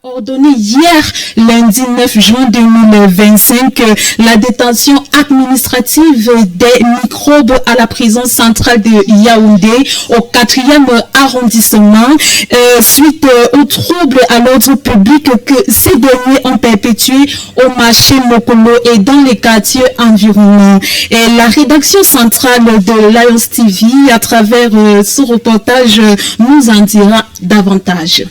Ordonné hier, lundi 9 juin 2025, la détention administrative des microbes à la prison centrale de Yaoundé au 4e arrondissement suite aux troubles à l'ordre public que ces derniers ont perpétués au marché Mokolo et dans les quartiers environnants. Et la rédaction centrale de Lions TV, à travers ce reportage, nous en dira davantage.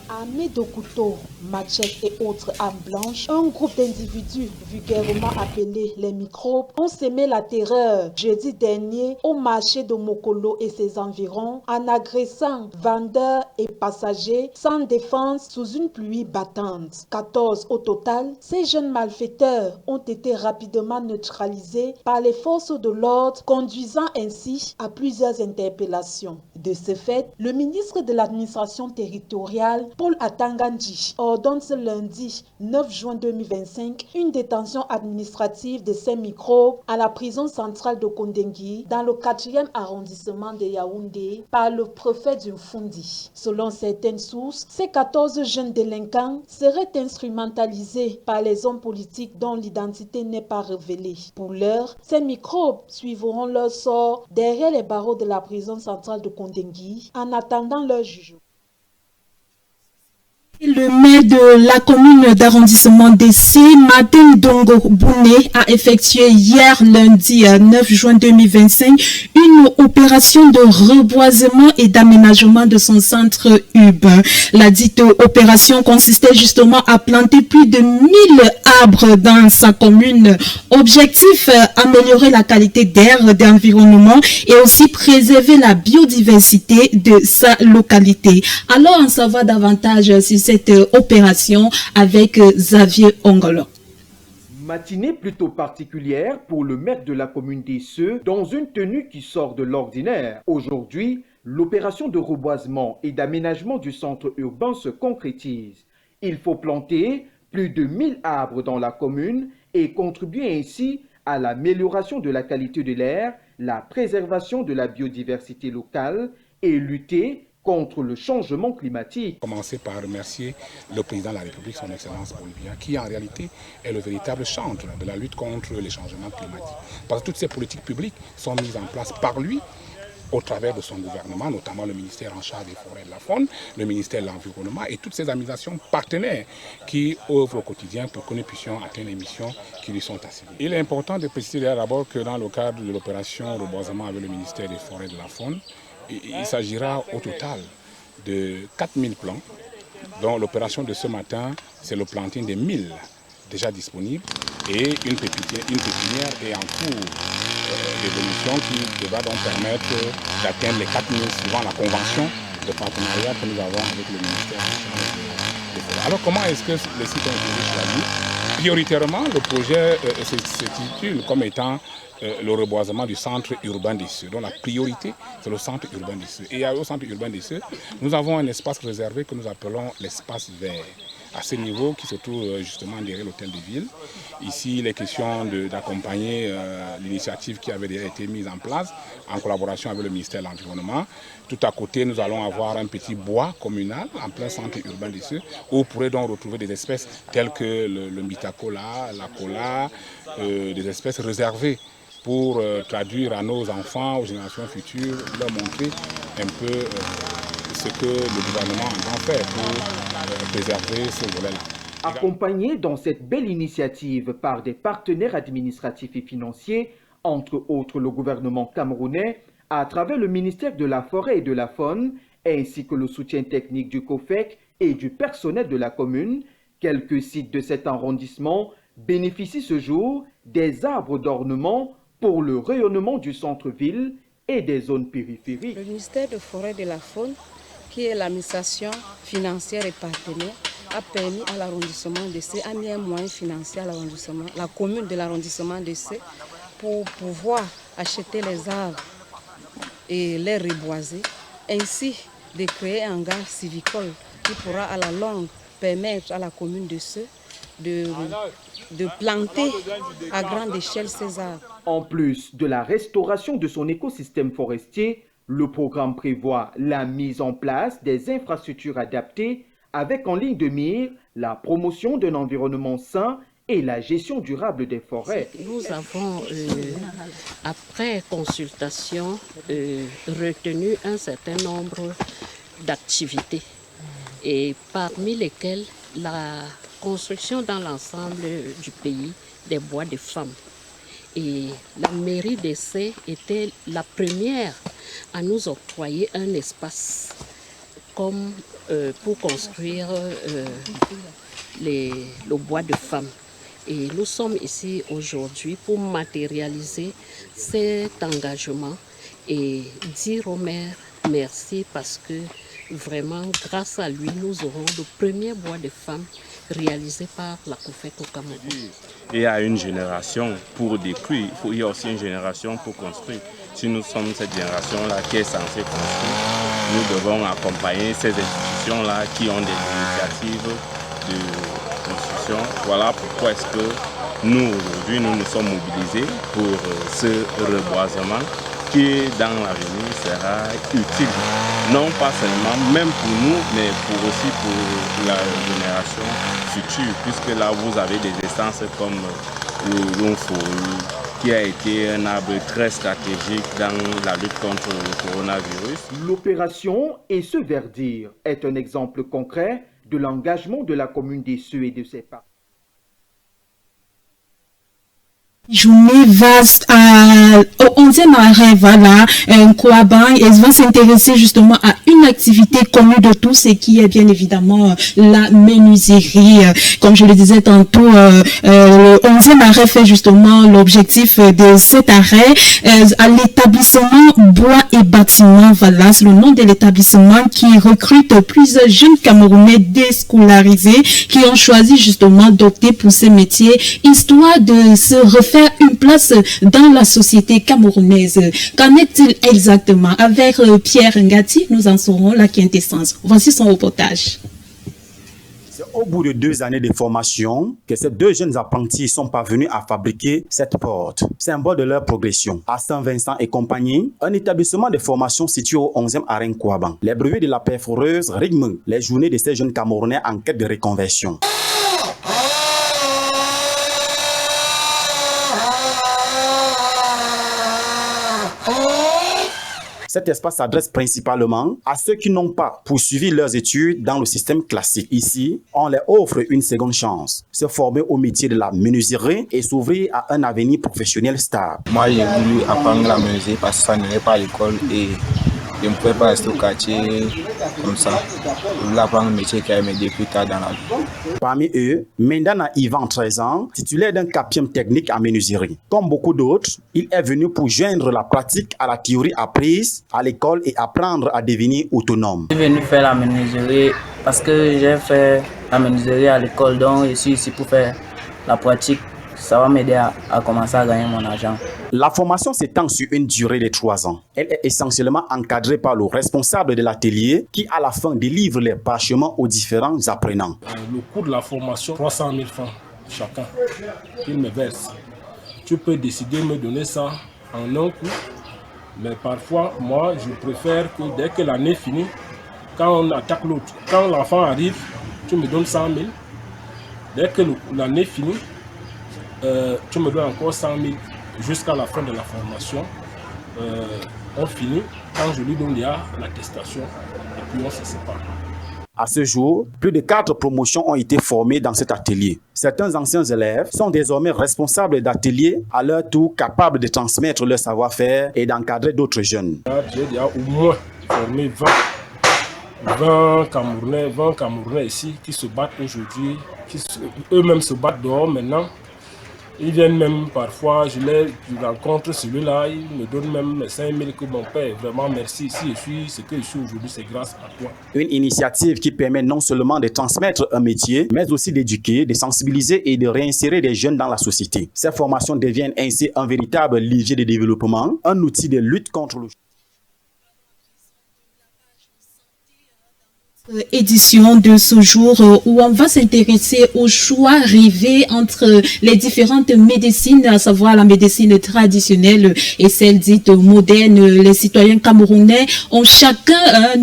Armés de couteaux, machettes et autres armes blanches, un groupe d'individus vulgairement appelés les microbes ont semé la terreur jeudi dernier au marché de Mokolo et ses environs en agressant vendeurs et passagers sans défense sous une pluie battante. 14 au total, ces jeunes malfaiteurs ont été rapidement neutralisés par les forces de l'ordre, conduisant ainsi à plusieurs interpellations. De ce fait, le ministre de l'administration territoriale, Paul Atangandji, ordonne ce lundi 9 juin 2025 une détention administrative de ces microbes à la prison centrale de Kondengui dans le 4e arrondissement de Yaoundé par le préfet du Fundi. Selon certaines sources, ces 14 jeunes délinquants seraient instrumentalisés par les hommes politiques dont l'identité n'est pas révélée. Pour l'heure, ces microbes suivront leur sort derrière les barreaux de la prison centrale de Kondengui en attendant leur jugement. Le maire de la commune d'arrondissement d'Essé, Martin Dongo Bouné, a effectué hier lundi 9 juin 2025 une opération de reboisement et d'aménagement de son centre urbain. La dite opération consistait justement à planter plus de 1000 arbres dans sa commune. Objectif, améliorer la qualité d'air, d'environnement et aussi préserver la biodiversité de sa localité. Alors, on s'en va davantage sur cette opération avec Xavier Ongolo. Matinée plutôt particulière pour le maire de la commune d'Esseux dans une tenue qui sort de l'ordinaire. Aujourd'hui, l'opération de reboisement et d'aménagement du centre urbain se concrétise. Il faut planter plus de 1000 arbres dans la commune et contribuer ainsi à l'amélioration de la qualité de l'air, la préservation de la biodiversité locale et lutter contre le changement climatique. Commencer par remercier le président de la République, son Excellence Bolivia, qui en réalité est le véritable chantre de la lutte contre les changements climatiques. Parce que toutes ces politiques publiques sont mises en place par lui, au travers de son gouvernement, notamment le ministère en charge des forêts et de la faune, le ministère de l'Environnement et toutes ces organisations partenaires qui œuvrent au quotidien pour que nous puissions atteindre les missions qui lui sont assignées. Il est important de préciser d'abord que dans le cadre de l'opération reboisement avec le ministère des forêts et de la faune, il s'agira au total de 4000 plants, dont l'opération de ce matin, c'est le planting des 1000 déjà disponibles et une pépinière est en cours d'évolution qui devra donc permettre d'atteindre les 4000 suivant la convention de partenariat que nous avons avec le ministère des Forêts. Alors comment est-ce que les sites ont été choisis? Prioritairement, le projet s'intitule comme étant le reboisement du centre urbain d'Esseux, dont la priorité c'est le centre urbain d'Esseux. Et au centre urbain d'Esseux, nous avons un espace réservé que nous appelons l'espace vert. À ce niveau qui se trouve justement derrière l'hôtel de ville. Ici, il est question d'accompagner l'initiative qui avait déjà été mise en place en collaboration avec le ministère de l'Environnement. Tout à côté, nous allons avoir un petit bois communal en plein centre urbain d'Esseux où vous pourrez donc retrouver des espèces telles que le mitacola, la cola, des espèces réservées pour traduire à nos enfants, aux générations futures, leur montrer un peu ce que le gouvernement entend faire pour préserver ce volet-là. Accompagné dans cette belle initiative par des partenaires administratifs et financiers, entre autres le gouvernement camerounais, à travers le ministère de la Forêt et de la Faune, ainsi que le soutien technique du COFEC et du personnel de la commune, quelques sites de cet arrondissement bénéficient ce jour des arbres d'ornement pour le rayonnement du centre-ville et des zones périphériques. Le ministère de la Forêt et de la Faune, qui est l'administration financière et partenaire, a permis à l'arrondissement d'Essé, a mis un moyen financier à l'arrondissement, la commune de l'arrondissement d'Essé, pour pouvoir acheter les arbres et les reboiser, ainsi de créer un hangar civicole qui pourra à la longue permettre à la commune d'Essé de planter à grande échelle ces arbres. En plus de la restauration de son écosystème forestier, Le programme prévoit la mise en place des infrastructures adaptées avec en ligne de mire la promotion d'un environnement sain et la gestion durable des forêts. Nous avons, après consultation, retenu un certain nombre d'activités, et parmi lesquelles la construction dans l'ensemble du pays des bois de femmes. Et la mairie d'Essé était la première à nous octroyer un espace comme pour construire le bois de femmes. Et nous sommes ici aujourd'hui pour matérialiser cet engagement et dire au maire merci parce que vraiment grâce à lui nous aurons le premier bois de femmes réalisé par la COFEC au Cameroun. Il y a une génération pour détruire, il y a aussi une génération pour construire. Si nous sommes cette génération-là qui est censée construire, nous devons accompagner ces institutions-là qui ont des initiatives de construction. Voilà pourquoi est-ce que nous, aujourd'hui, nous sommes mobilisés pour ce reboisement qui, dans l'avenir, sera utile. Non pas seulement, même pour nous, mais aussi pour la génération future, puisque là, vous avez des essences comme le long-fourrure, qui a été un arbre très stratégique dans la lutte contre le coronavirus. L'opération Et se verdir est un exemple concret de l'engagement de la commune d'Essé et de ses partenaires. Journée vaste au 11e arrêt, voilà, Kouaban, et va s'intéresser justement à une activité connue de tous et qui est bien évidemment la menuiserie. Comme je le disais tantôt, le 11e arrêt fait justement l'objectif de cet arrêt à l'établissement Bois et Bâtiments, voilà, c'est le nom de l'établissement qui recrute plusieurs jeunes Camerounais déscolarisés qui ont choisi justement d'opter pour ce métier, histoire de se refaire une place dans la société camerounaise. Qu'en est-il exactement? Avec Pierre Ngati, nous en saurons la quintessence. Voici son reportage. C'est au bout de 2 années de formation que ces 2 jeunes apprentis sont parvenus à fabriquer cette porte, symbole de leur progression. À Saint-Vincent et compagnie, un établissement de formation situé au 11e arrêt Kouaban. Les brevets de la perforeuse rythment les journées de ces jeunes Camerounais en quête de reconversion. Cet espace s'adresse principalement à ceux qui n'ont pas poursuivi leurs études dans le système classique. Ici, on leur offre une seconde chance, se former au métier de la menuiserie et s'ouvrir à un avenir professionnel stable. Moi, j'ai voulu apprendre la menuiserie parce que ça n'allait pas à l'école et je ne pouvais pas rester au quartier comme ça. Je voulais apprendre un métier qui allait m'aider plus tard dans la vie. Parmi eux, Mendana Ivan, 13 ans, titulaire d'un CAPIEM technique en menuiserie. Comme beaucoup d'autres, il est venu pour joindre la pratique à la théorie apprise à l'école et apprendre à devenir autonome. Je suis venu faire la menuiserie parce que j'ai fait la menuiserie à l'école, donc je suis ici pour faire la pratique. Ça va m'aider à commencer à gagner mon argent. La formation s'étend sur une durée de 3 ans. Elle est essentiellement encadrée par le responsable de l'atelier qui, à la fin, délivre les parchemins aux différents apprenants. Le coût de la formation, 300 000 francs chacun, qu'il me verse. Tu peux décider de me donner ça en un coup, mais parfois, moi, je préfère que dès que l'année finit, quand on attaque l'autre, quand l'enfant arrive, tu me donnes 100 000. Dès que l'année finit, tu me donnes encore 100 000 jusqu'à la fin de la formation. On finit, quand je lui donne l'attestation, et puis on se sépare. À ce jour, plus de 4 promotions ont été formées dans cet atelier. Certains anciens élèves sont désormais responsables d'ateliers, à leur tour capables de transmettre leur savoir-faire et d'encadrer d'autres jeunes. J'ai déjà au moins formé 20 Camerounais ici qui se battent aujourd'hui, qui eux-mêmes se battent dehors maintenant. Ils viennent même parfois, je rencontre celui-là, il me donne même 5 000 que mon père, vraiment merci, si je suis ce que je suis aujourd'hui, c'est grâce à toi. Une initiative qui permet non seulement de transmettre un métier, mais aussi d'éduquer, de sensibiliser et de réinsérer des jeunes dans la société. Ces formations deviennent ainsi un véritable levier de développement, un outil de lutte contre le Édition de ce jour où on va s'intéresser au choix rêvé entre les différentes médecines, à savoir la médecine traditionnelle et celle dite moderne. Les citoyens camerounais ont chacun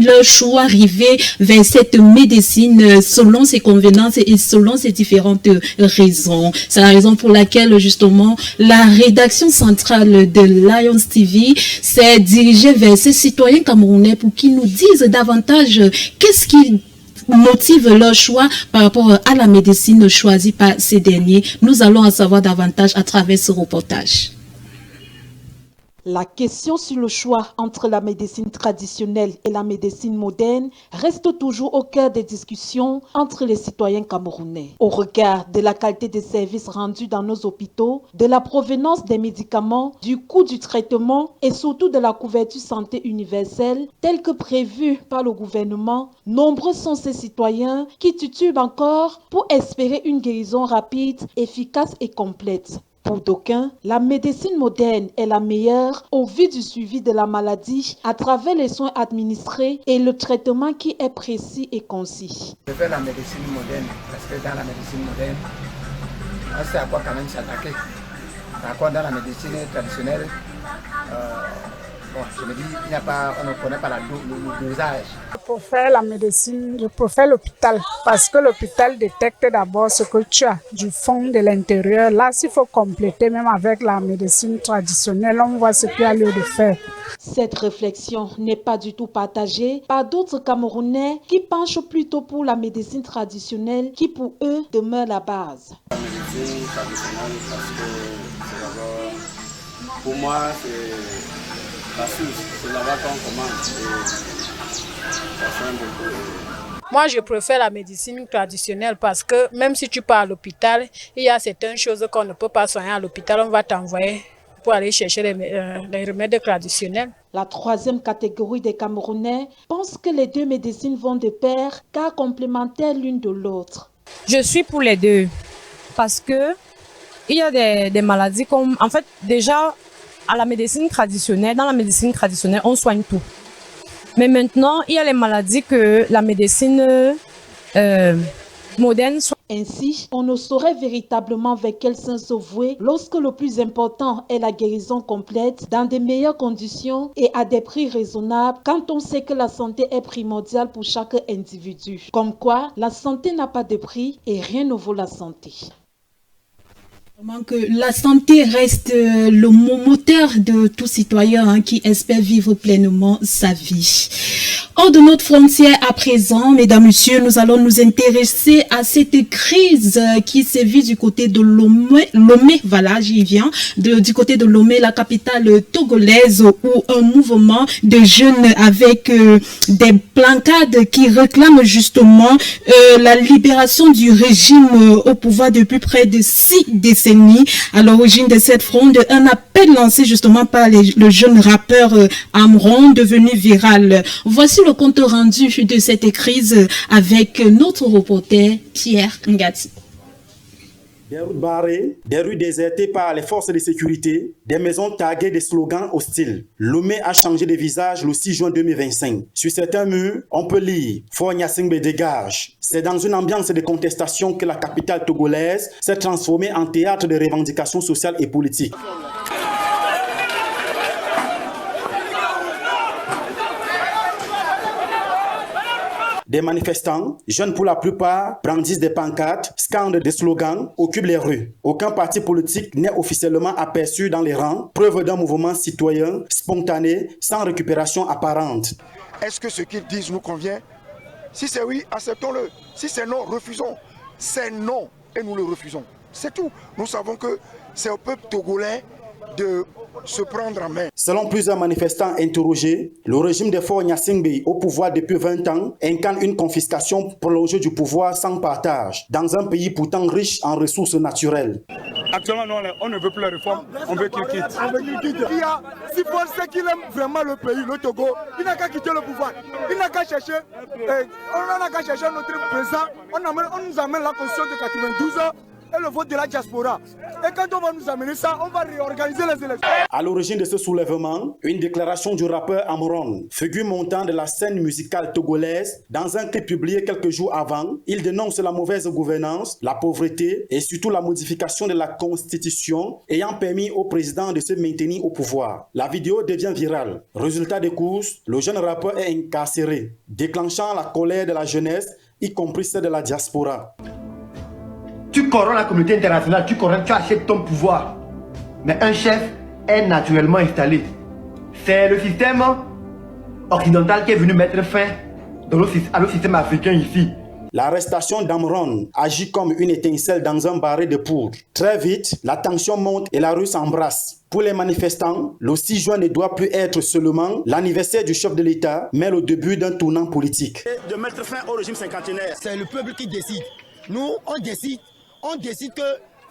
leur choix rêvé vers cette médecine selon ses convenances et selon ses différentes raisons. C'est la raison pour laquelle justement la rédaction centrale de Lions TV s'est dirigée vers ces citoyens camerounais pour qu'ils nous disent davantage qu'est-ce qui motive leur choix par rapport à la médecine choisie par ces derniers. Nous allons en savoir davantage à travers ce reportage. La question sur le choix entre la médecine traditionnelle et la médecine moderne reste toujours au cœur des discussions entre les citoyens camerounais. Au regard de la qualité des services rendus dans nos hôpitaux, de la provenance des médicaments, du coût du traitement et surtout de la couverture santé universelle telle que prévue par le gouvernement, nombreux sont ces citoyens qui titubent encore pour espérer une guérison rapide, efficace et complète. Pour d'aucuns, la médecine moderne est la meilleure au vu du suivi de la maladie à travers les soins administrés et le traitement qui est précis et concis. Je fais la médecine moderne parce que dans la médecine moderne, on sait à quoi quand même s'attaquer. Par contre, dans la médecine traditionnelle, je me dis, on ne connaît pas le dosage. Pour faire la médecine, je préfère l'hôpital parce que l'hôpital détecte d'abord ce que tu as du fond de l'intérieur. Là, s'il faut compléter même avec la médecine traditionnelle, on voit ce qu'il y a lieu de faire. Cette réflexion n'est pas du tout partagée par d'autres Camerounais qui penchent plutôt pour la médecine traditionnelle qui pour eux demeure la base. La médecine traditionnelle parce que c'est d'abord, pour moi, c'est la source, c'est là-bas qu'on commence. Moi, je préfère la médecine traditionnelle parce que même si tu pars à l'hôpital, il y a certaines choses qu'on ne peut pas soigner à l'hôpital. On va t'envoyer pour aller chercher les remèdes traditionnels. La troisième catégorie des Camerounais pense que les deux médecines vont de pair car complémentaires l'une de l'autre. Je suis pour les deux parce que il y a des maladies comme, en fait, déjà à la médecine traditionnelle, dans la médecine traditionnelle, on soigne tout. Mais maintenant, il y a les maladies que la médecine moderne soigne. Ainsi, on ne saurait véritablement vers quel sens se vouer lorsque le plus important est la guérison complète dans de meilleures conditions et à des prix raisonnables quand on sait que la santé est primordiale pour chaque individu. Comme quoi, la santé n'a pas de prix et rien ne vaut la santé. Que la santé reste le moteur de tout citoyen qui espère vivre pleinement sa vie. Hors de notre frontière à présent, mesdames, messieurs, nous allons nous intéresser à cette crise qui sévit du côté de Lomé, voilà, j'y viens, du côté de Lomé, la capitale togolaise, où un mouvement de jeunes avec des placards qui réclament justement la libération du régime au pouvoir depuis près de 6 décennies. À l'origine de cette fronde, un appel lancé justement par le jeune rappeur Amron, devenu viral. Voici le compte rendu de cette crise avec notre reporter Pierre Ngati. Des routes barrées, des rues désertées par les forces de sécurité, des maisons taguées des slogans hostiles. Lomé a changé de visage le 6 juin 2025. Sur certains murs, on peut lire « Fort Gnassingbé dégage ». C'est dans une ambiance de contestation que la capitale togolaise s'est transformée en théâtre de revendications sociales et politiques. Des manifestants, jeunes pour la plupart, brandissent des pancartes, scandent des slogans, occupent les rues. Aucun parti politique n'est officiellement aperçu dans les rangs, preuve d'un mouvement citoyen, spontané, sans récupération apparente. Est-ce que ce qu'ils disent nous convient? Si c'est oui, acceptons-le. Si c'est non, refusons. C'est non et nous le refusons. C'est tout. Nous savons que c'est au peuple togolais de se prendre en main. Selon plusieurs manifestants interrogés, le régime de Fort Gnassingbé au pouvoir depuis 20 ans incarne une confiscation prolongée du pouvoir sans partage, dans un pays pourtant riche en ressources naturelles. Actuellement, on ne veut plus la réforme, on veut qu'il quitte. Si Paul sait qu'il aime vraiment le pays, le Togo, il n'a qu'à quitter le pouvoir. Il n'a qu'à chercher, on n'a qu'à chercher notre président. On nous amène la constitution de 92 ans. et le vote de la diaspora. Et quand on va nous amener ça, on va réorganiser les élections. À l'origine de ce soulèvement, une déclaration du rappeur Amron, figure montant de la scène musicale togolaise. Dans un clip publié quelques jours avant, il dénonce la mauvaise gouvernance, la pauvreté et surtout la modification de la constitution ayant permis au président de se maintenir au pouvoir. La vidéo devient virale. Résultat des courses, le jeune rappeur est incarcéré, déclenchant la colère de la jeunesse, y compris celle de la diaspora. Tu corromps la communauté internationale, tu achètes ton pouvoir. Mais un chef est naturellement installé. C'est le système occidental qui est venu mettre fin à nos systèmes africains ici. L'arrestation d'Amron agit comme une étincelle dans un baril de poudre. Très vite, la tension monte et la rue s'embrasse. Pour les manifestants, le 6 juin ne doit plus être seulement l'anniversaire du chef de l'État, mais le début d'un tournant politique. De mettre fin au régime cinquantenaire. C'est le peuple qui décide. Nous, on décide que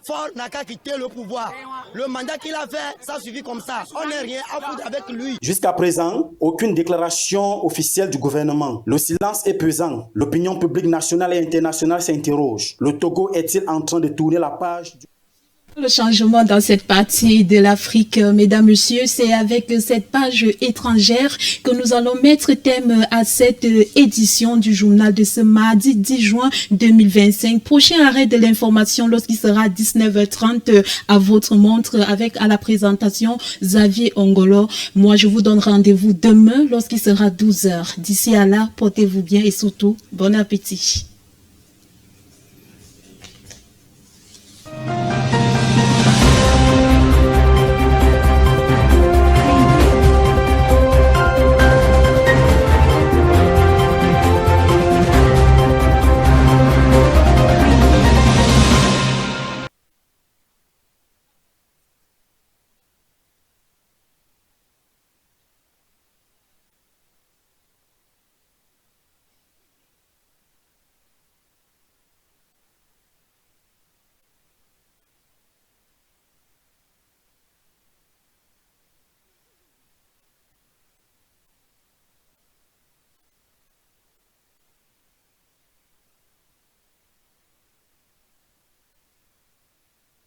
Faure n'a qu'à quitter le pouvoir. Le mandat qu'il a fait, ça suffit comme ça. On n'est rien à foutre avec lui. Jusqu'à présent, aucune déclaration officielle du gouvernement. Le silence est pesant. L'opinion publique nationale et internationale s'interroge. Le Togo est-il en train de tourner la page du... Le changement dans cette partie de l'Afrique, mesdames, messieurs, c'est avec cette page étrangère que nous allons mettre thème à cette édition du journal de ce mardi 10 juin 2025. Prochain arrêt de l'information lorsqu'il sera 19h30 à votre montre avec à la présentation Xavier Ongolo. Moi, je vous donne rendez-vous demain lorsqu'il sera 12h. D'ici à là, portez-vous bien et surtout, bon appétit.